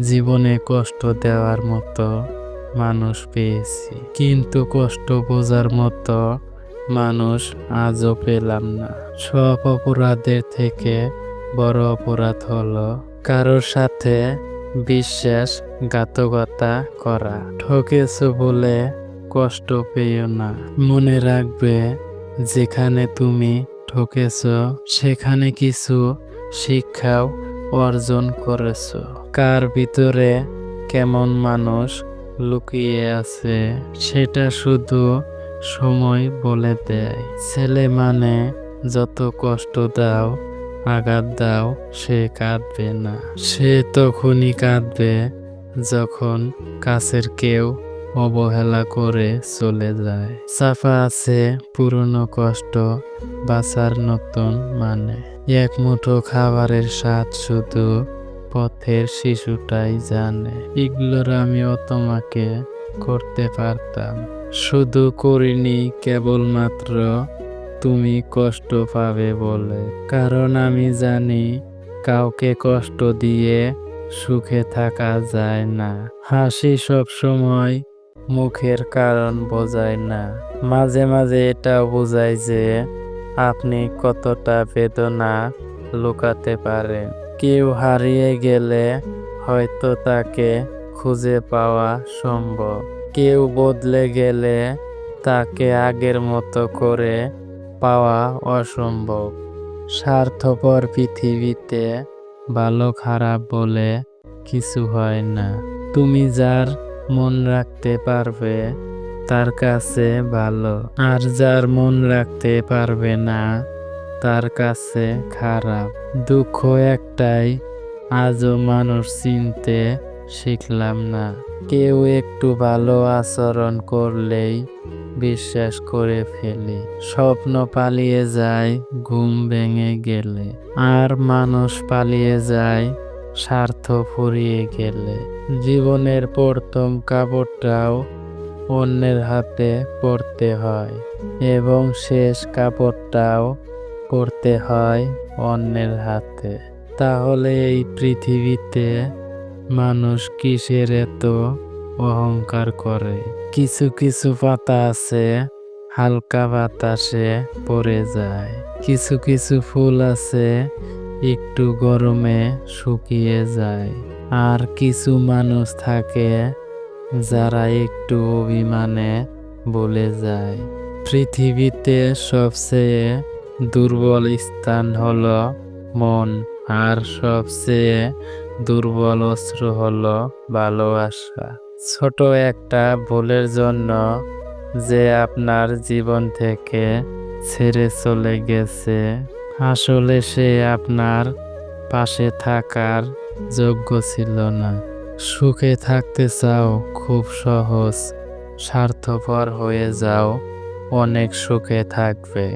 জীবনে কষ্ট দেওয়ার মতো মানুষ পেয়েছি, কিন্তু কষ্ট বোঝার মতো মানুষ আজও পেলাম না। সব অপরাধের থেকে বড় অপরাধ হলো কারোর সাথে বিশ্বাসঘাতকতা করা। ঠকেছো বলে কষ্ট পেও না। মনে রাখবে, যেখানে তুমি ঠকেছো সেখানে কিছু শিক্ষাও অর্জন করেছো। কার ভিতরে কেমন মানুষ লুকিয়ে আছে সেটা শুধু সময় বলে দেয়। ছেলে মানে যত কষ্ট দাও, আঘাত দাও, সে কাঁদবে না। সে তখনই কাঁদবে যখন কাছের কেউ অবহেলা করে চলে যায়। চাপা আছে পুরনো কষ্ট, বাঁচার নতুন মানে। এক মুঠো খাবারের স্বাদ শুধু পথের শিশুটাই জানে। এগুলোর আমিও তোমাকে করতে পারতাম, শুধু করিনি কেবলমাত্র তুমি কষ্ট পাবে বলে। কারণ আমি জানি কাউকে কষ্ট দিয়ে সুখে থাকা যায় না। হাসি সব সময় মুখের কারণ বোঝায় না, মাঝে মাঝে এটা বোঝায় যে আপনি কতটা বেদনা লুকাতে পারেন। কেউ হারিয়ে গেলে হয়তো তাকে খুঁজে পাওয়া সম্ভব, কেউ বদলে গেলে তাকে আগের মতো করে পাওয়া অসম্ভব। স্বার্থপর পৃথিবীতে ভালো খারাপ বলে কিছু হয় না। তুমি যার মন রাখতে পারবে তার কাছে ভালো, আর যার মন রাখতে পারবে না তার কাছে খারাপ। দুঃখ একটাই, আজও মানুষ চিনতে শিখলাম না। কেউ একটু ভালো আচরণ করলেই বিশ্বাস করে ফেলি। স্বপ্ন পালিয়ে যায় ঘুম ভেঙে গেলে, আর মানুষ পালিয়ে যায় স্বার্থ ফুরিয়ে গেলে। জীবনের প্রথম কাপড়টাও অন্যের হাতে পরতে হয়, এবং শেষ কাপড়টাও পরতে হয় অন্যের হাতে। তাহলে এই পৃথিবীতে মানুষ কিসের এত অহংকার করে? কিছু কিছু পাতা আছে হালকা বাতাসে পড়ে যায়, কিছু কিছু ফুল আছে একটু গরমে শুকিয়ে যায়, আর কিছু মানুষ থাকে যারা একটু অভিমানে বলে যায়। পৃথিবীতে সবচেয়ে দুর্বল স্থান হলো মন, আর সবচেয়ে দুর্বল অস্ত্র হলো ভালোবাসা। ছোট একটা ভুলের জন্য যে আপনার জীবন থেকে ছেড়ে চলে গেছে, আসলে সে আপনার পাশে থাকার যোগ্য ছিল না। সুখে থাকতে চাও? খুব সহজ, স্বার্থপর হয়ে যাও, অনেক সুখে থাকবে।